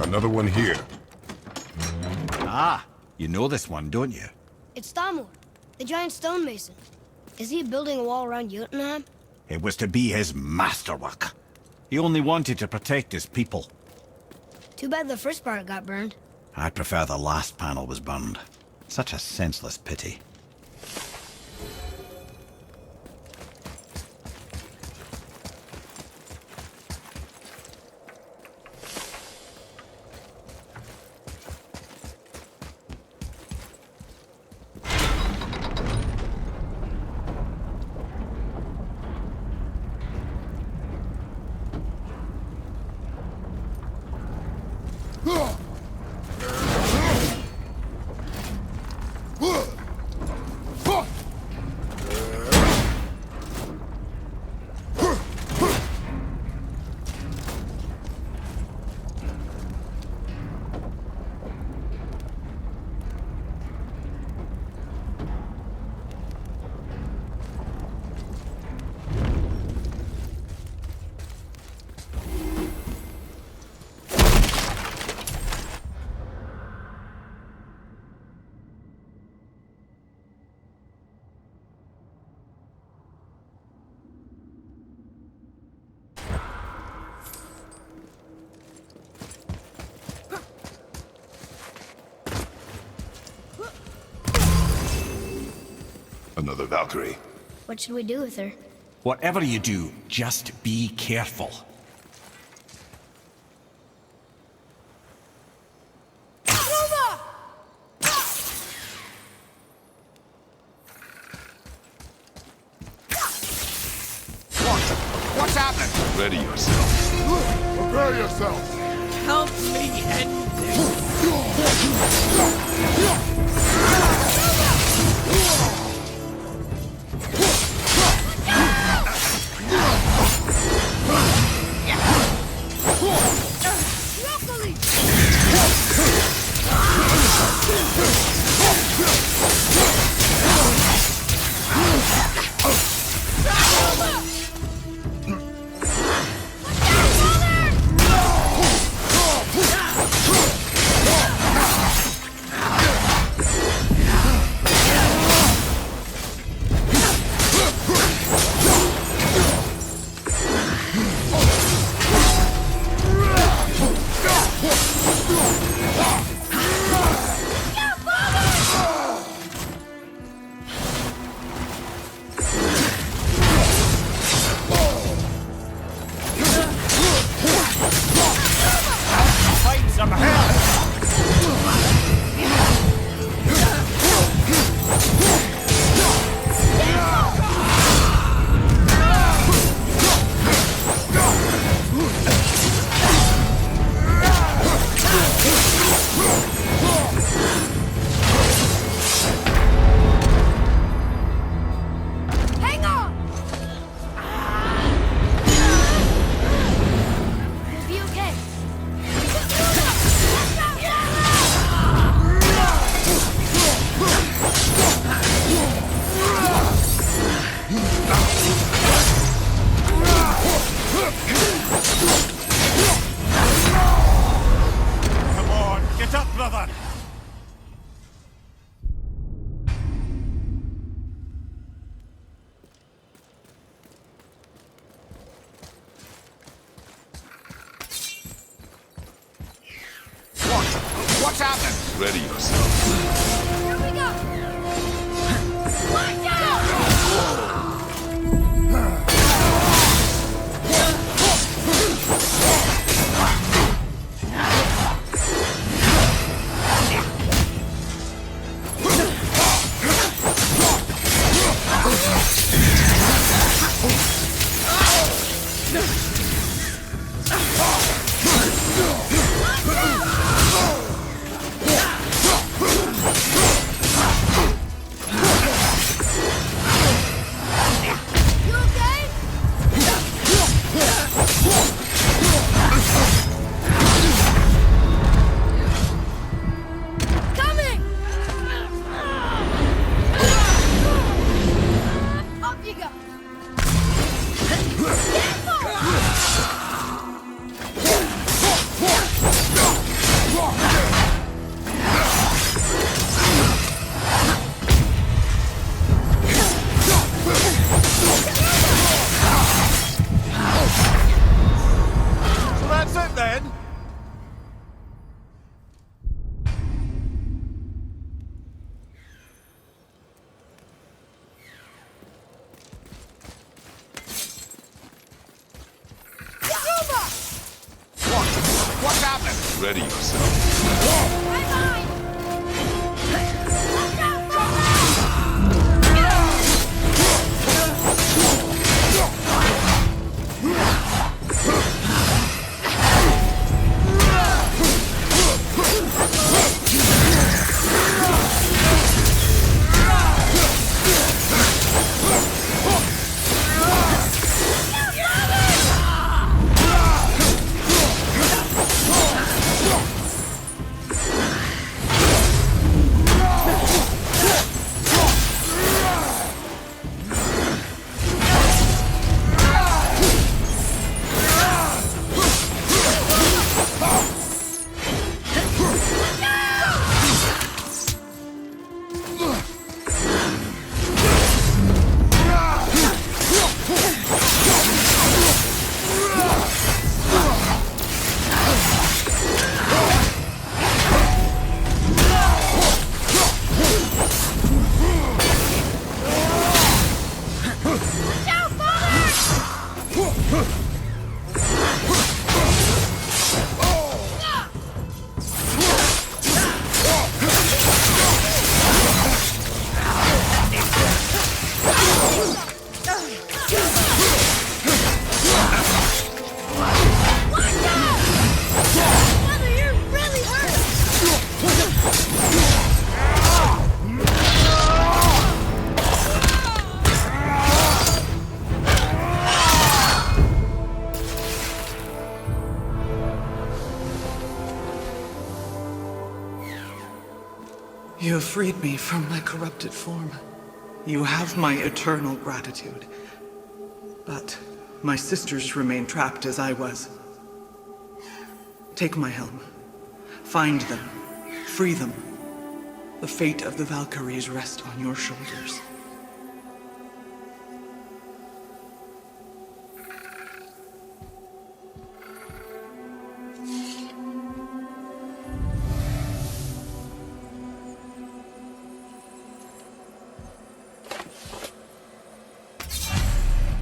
Another one here. Ah, you know this one, don't you? It's Thamur, the giant stonemason. Is he building a wall around Jotunheim? It was to be his masterwork. He only wanted to protect his people. Too bad the first part got burned. I prefer the last panel was burned. Such a senseless pity. Another Valkyrie. What should we do with her? Whatever you do, just be careful. What's happening? Ready yourself. Prepare yourself. Help me end this. What's happening? Ready yourself. Here we go! Watch out! happening? Ready yourself. You have freed me from my corrupted form. You have my eternal gratitude. But my sisters remain trapped as I was. Take my helm. Find them. Free them. The fate of the Valkyries rests on your shoulders.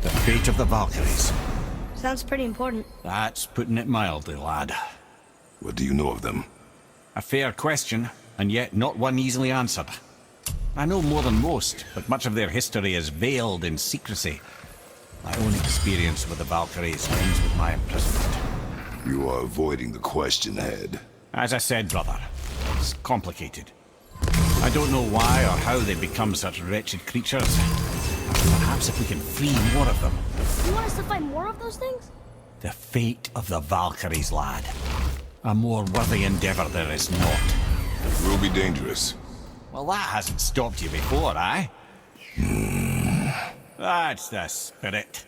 The fate of the Valkyries. Sounds pretty important. That's putting it mildly, lad. What do you know of them? A fair question, and yet not one easily answered. I know more than most, but much of their history is veiled in secrecy. My own experience with the Valkyries ends with my imprisonment. You are avoiding the question, Head. As I said, brother, it's complicated. I don't know why or how they become such wretched creatures. Perhaps if we can free more of them. You want us to fight more of those things? The fate of the Valkyries, lad. A more worthy endeavor there is not. It will be dangerous. Well, that hasn't stopped you before, eh? That's the spirit.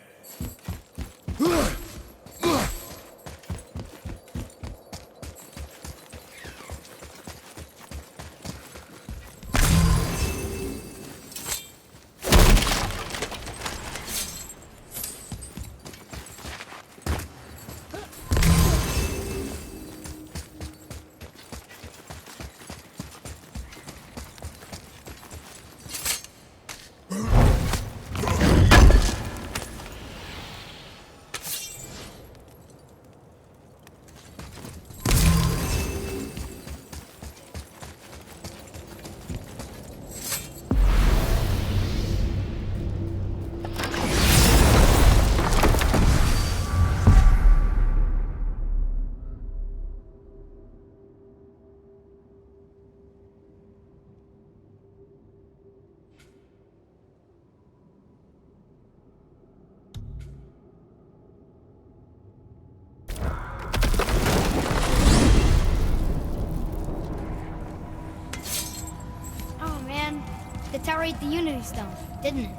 The tower ate the Unity Stone, didn't it?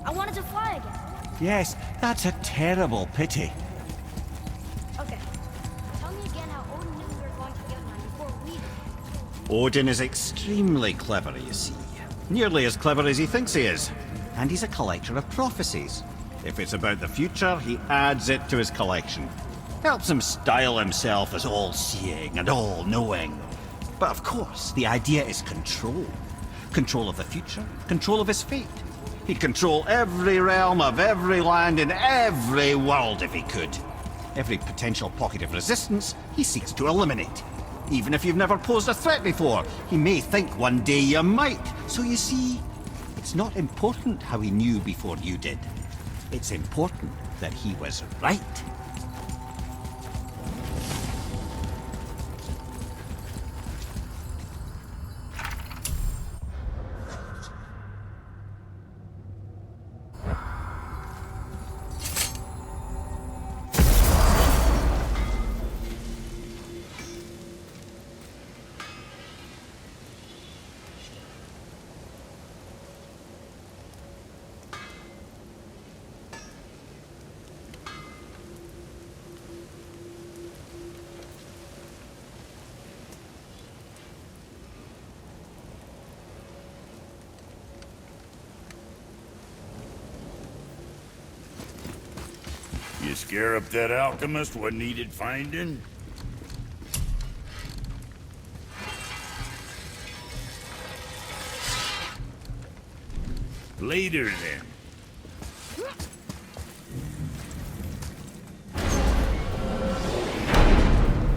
I wanted to fly again. Yes, that's a terrible pity. Okay. Tell me again how Odin knew we were going to Jotunheim before we did. Odin is extremely clever, you see. Nearly as clever as he thinks he is. And he's a collector of prophecies. If it's about the future, he adds it to his collection. Helps him style himself as all-seeing and all-knowing. But of course, the idea is control. Control of the future, control of his fate. He'd control every realm of every land in every world if he could. Every potential pocket of resistance, he seeks to eliminate. Even if you've never posed a threat before, he may think one day you might. So you see, it's not important how he knew before you did. It's important that he was right. You scare up that alchemist what needed finding? Later then.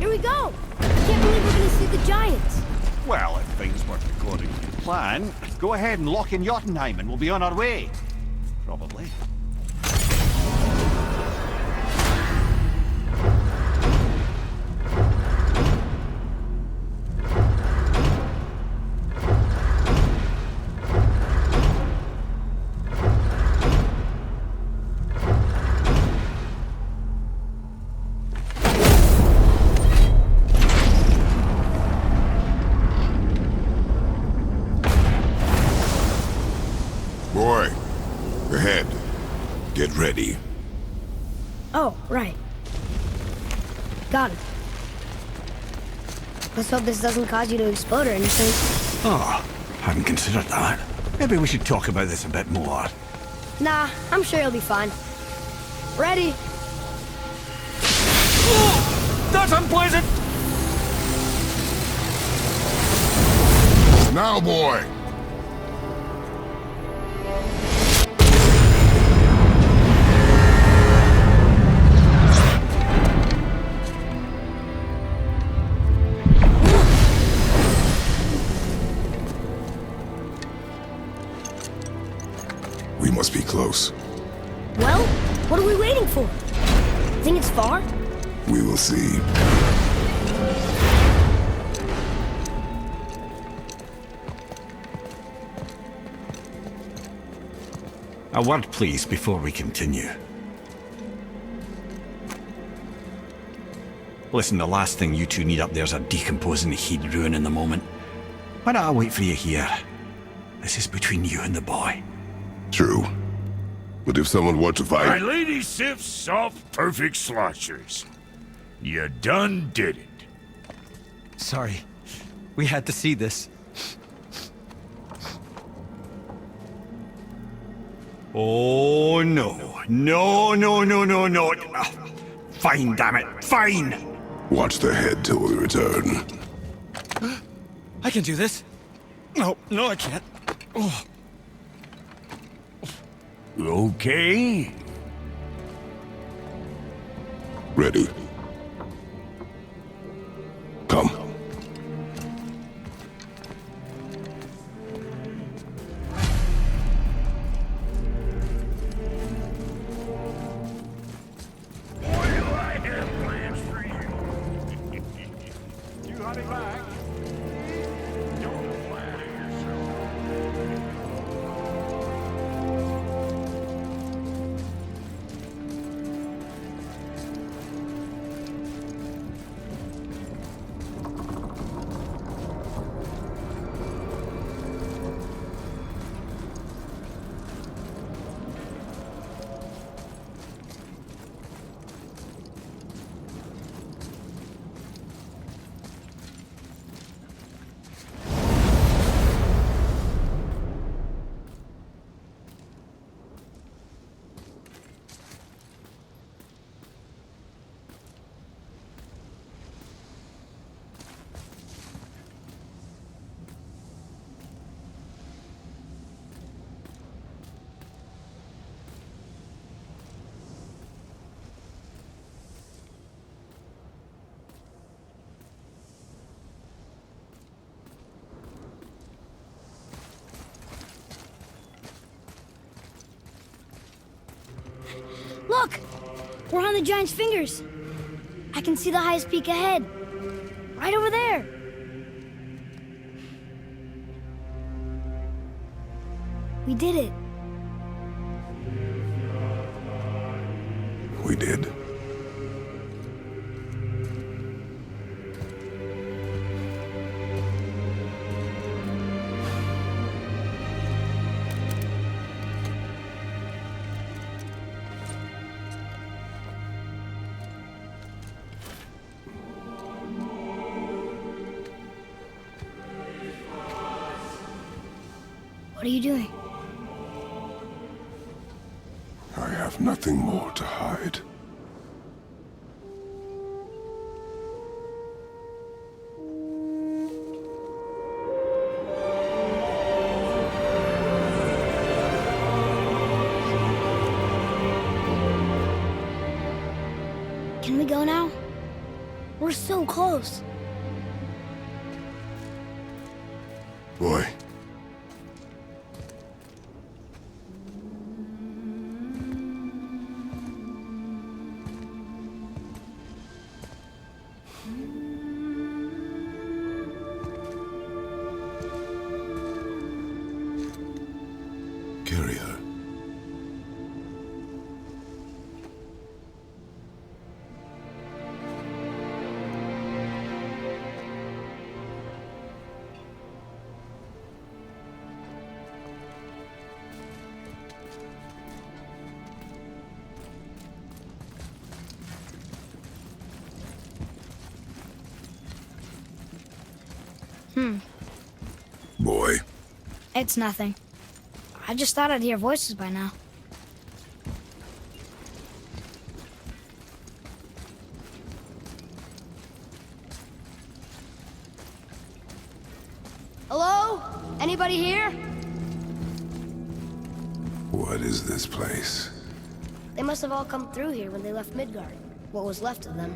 Here we go! I can't believe we're gonna see the giants. Well, if things were according to plan, go ahead and lock in Jotunheim and we'll be on our way. Probably. Boy, ahead. Get ready. Oh, right. Got it. Let's hope this doesn't cause you to explode or anything. Oh, hadn't considered that. Maybe we should talk about this a bit more. Nah, I'm sure you'll be fine. Ready? That's unpleasant! Now, boy! We must be close. Well, what are we waiting for? Think it's far? We will see. A word, please, before we continue. Listen, the last thing you two need up there's a decomposing heat ruining the moment. Why don't I wait for you here? This is between you and the boy. True. But if someone were to My fight... lady sips soft, perfect sloshers. You done did it. Sorry. We had to see this. Oh, no. No, no, no, no, no. Fine, damn it. Fine! Watch the head till we return. I can do this. No, I can't. Oh. Okay. Ready. Come. Boy, do I have plans for you. You honey back. Don't flatter yourself. Look! We're on the giant's fingers. I can see the highest peak ahead. Right over there. We did it. We did. What are you doing? I have nothing more to hide. Can we go now? We're so close. Boy. Carry her. Boy. It's nothing. I just thought I'd hear voices by now. Hello? Anybody here? What is this place? They must have all come through here when they left Midgard. What was left of them.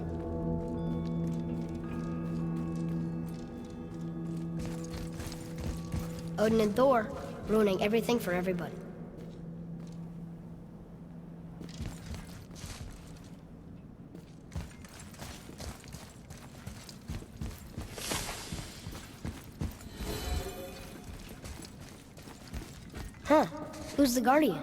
Odin and Thor, ruining everything for everybody. Huh. Who's the Guardian?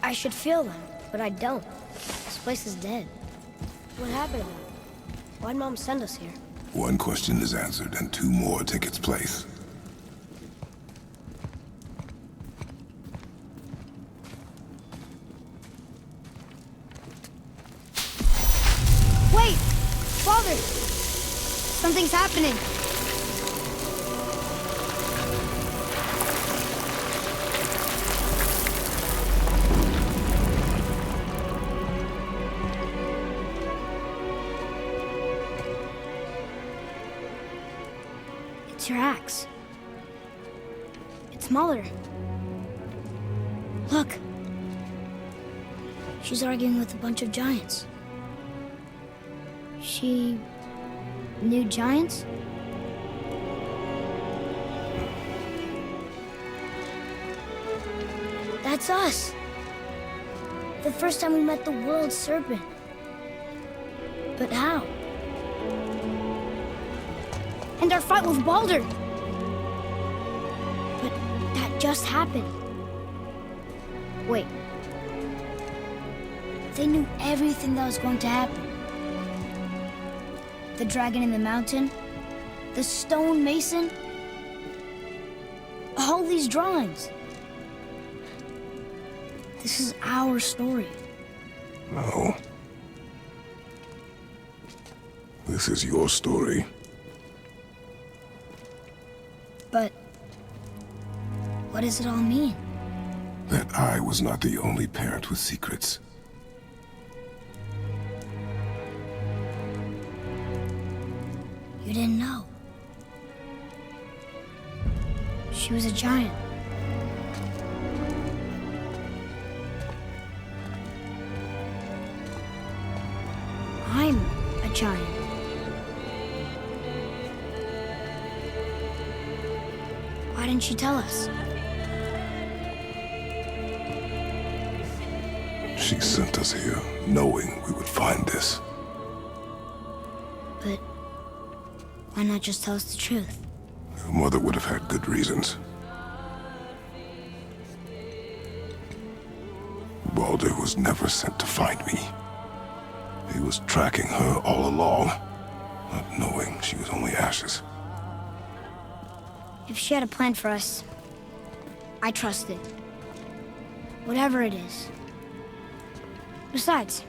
I should feel them, but I don't. This place is dead. What happened to them? Why'd Mom send us here? One question is answered, and two more take its place. Wait! Father! Something's happening! It's your axe. It's smaller. Look! She's arguing with a bunch of giants. She knew giants? That's us! The first time we met the world serpent. But how? And our fight with Baldur! But that just happened. Wait. They knew everything that was going to happen. The dragon in the mountain, the stone mason, all these drawings. This is our story. No. This is your story. But what does it all mean? That I was not the only parent with secrets. You didn't know. She was a giant. I'm a giant. Why didn't she tell us? She sent us here, knowing we would find this. But why not just tell us the truth? Your mother would have had good reasons. Baldur was never sent to find me. He was tracking her all along, not knowing she was only ashes. If she had a plan for us, I trust it. Whatever it is. Besides,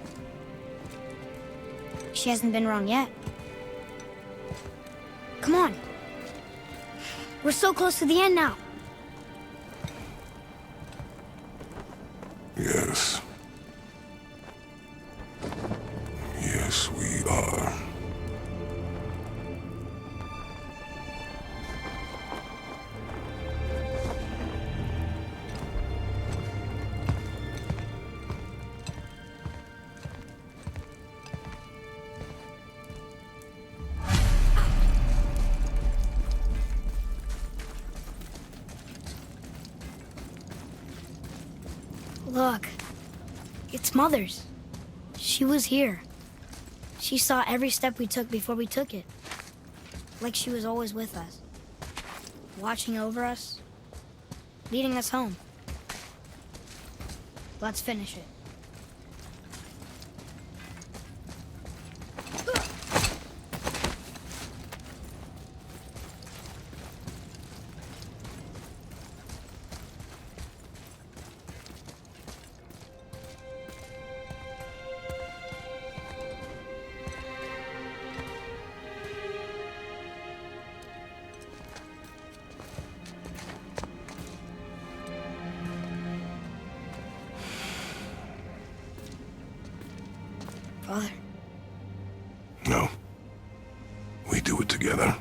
she hasn't been wrong yet. Come on. We're so close to the end now. Yes. Yes, we are. Look, it's Mother's. She was here. She saw every step we took before we took it. Like she was always with us. Watching over us. Leading us home. Let's finish it. Father. No. We do it together.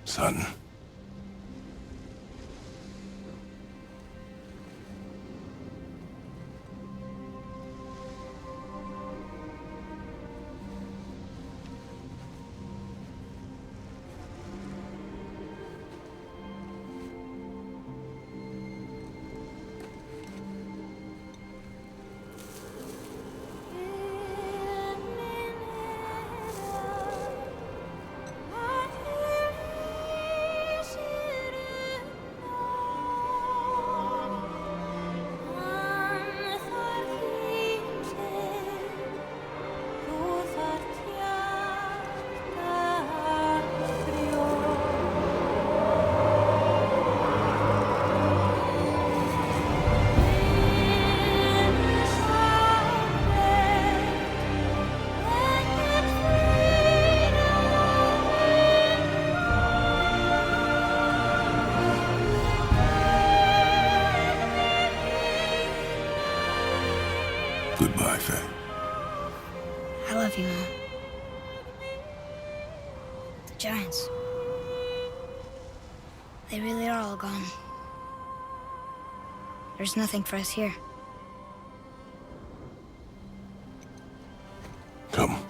Son. Goodbye, Faye. I love you, Mom. The giants. They really are all gone. There's nothing for us here. Come.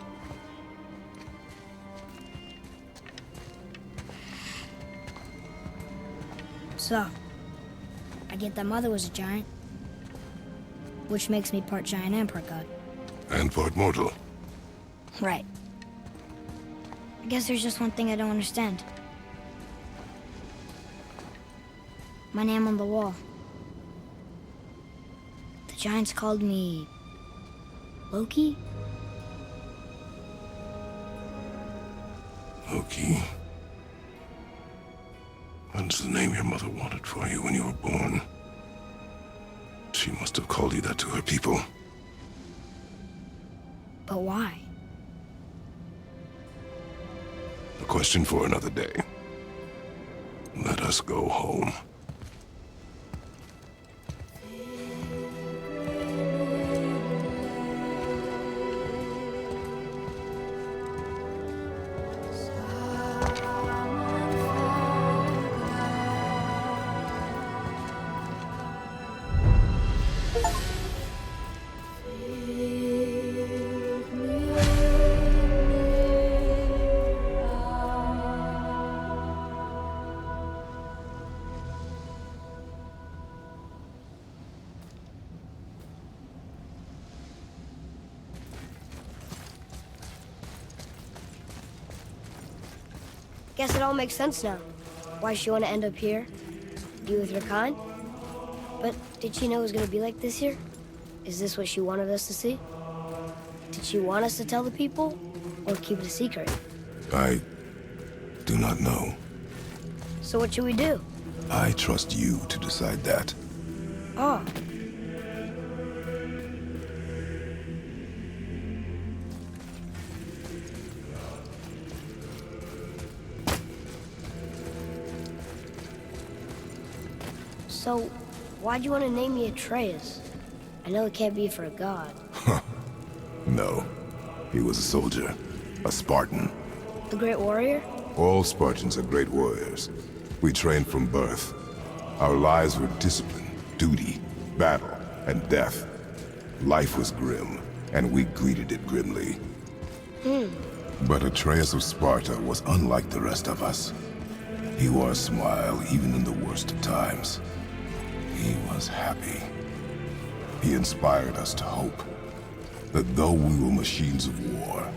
So, I get that Mother was a giant, which makes me part giant and part god. And part mortal. Right. I guess there's just one thing I don't understand. My name on the wall. The giants called me... Loki? Loki. That's the name your mother wanted for you when you were born. She must have called you that to her people. But why? A question for another day. Let us go home. Guess it all makes sense now. Why she want to end up here? Be with her kind? But did she know it was going to be like this here? Is this what she wanted us to see? Did she want us to tell the people? Or keep it a secret? I do not know. So what should we do? I trust you to decide that. Oh. So, why'd you want to name me Atreus? I know it can't be for a god. No. He was a soldier. A Spartan. The Great Warrior? All Spartans are great warriors. We trained from birth. Our lives were discipline, duty, battle, and death. Life was grim, and we greeted it grimly. But Atreus of Sparta was unlike the rest of us. He wore a smile even in the worst of times. He was happy. He inspired us to hope that though we were machines of war,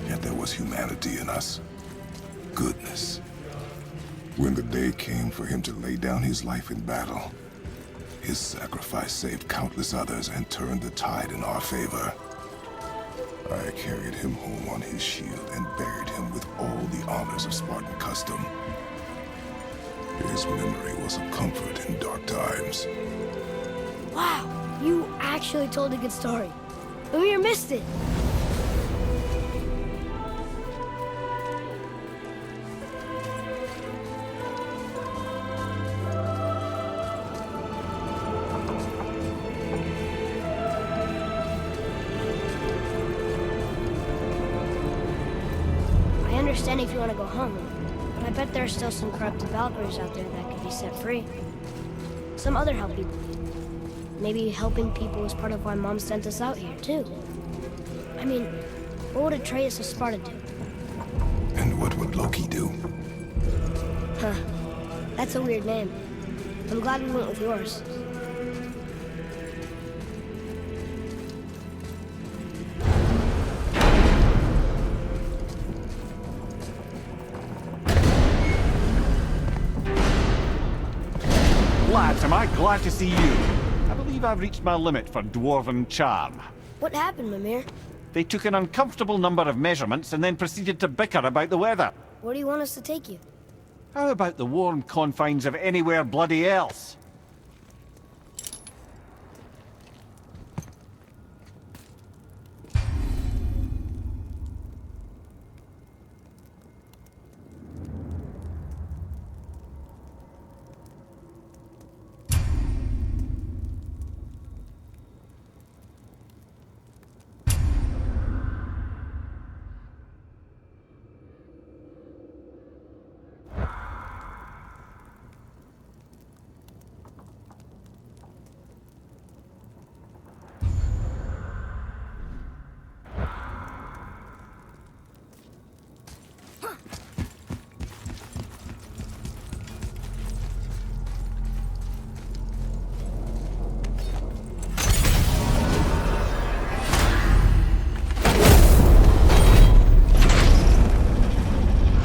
yet there was humanity in us. Goodness. When the day came for him to lay down his life in battle, his sacrifice saved countless others and turned the tide in our favor. I carried him home on his shield and buried him with all the honors of Spartan custom. His memory was a comfort in dark times. Wow, you actually told a good story. Amir missed it. I understand if you want to go home, but I bet there are still some corrupted Valkyries out there that could be set free. Some other help people. Maybe helping people was part of why Mom sent us out here, too. I mean, what would Atreus of Sparta do? And what would Loki do? Huh. That's a weird name. I'm glad we went with yours. Lads, am I glad to see you? I believe I've reached my limit for dwarven charm. What happened, Mimir? They took an uncomfortable number of measurements and then proceeded to bicker about the weather. Where do you want us to take you? How about the warm confines of anywhere bloody else?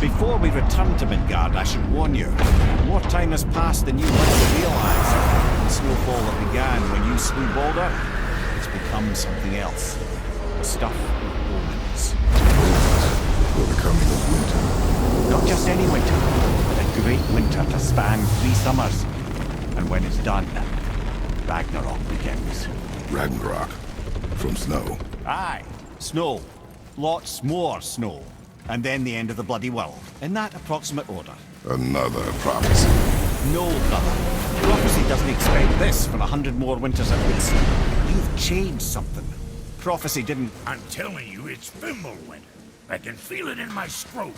Before we return to Midgard, I should warn you. More time has passed than you might realize. The snowfall that began when you slew Balder has become something else. The stuff of omens. For the coming of winter. Not just any winter, but a great winter to span 3 summers. And when it's done, Ragnarok begins. Ragnarok. From snow. Aye, snow. Lots more snow. And then the end of the bloody world, in that approximate order. Another prophecy. No, brother. Prophecy doesn't expect this for 100 more winters at least. You've changed something. Prophecy didn't... I'm telling you, it's Fimbulwinter. I can feel it in my scrot.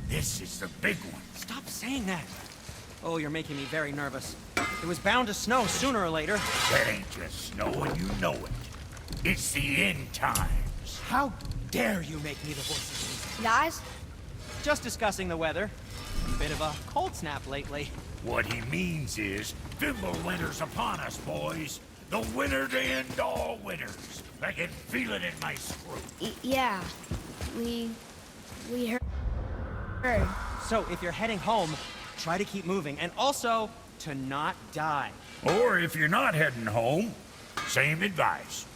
This is the big one. Stop saying that. Oh, you're making me very nervous. It was bound to snow sooner or later. That ain't just snow and you know it. It's the end times. How dare you make me the voice of reason? Guys? Just discussing the weather. Bit of a cold snap lately. What he means is, Fimbulwinter's upon us, boys. The winter to end all winters. I can feel it in my scrot. Yeah. We heard. So, if you're heading home, try to keep moving, and also to not die. Or if you're not heading home, same advice.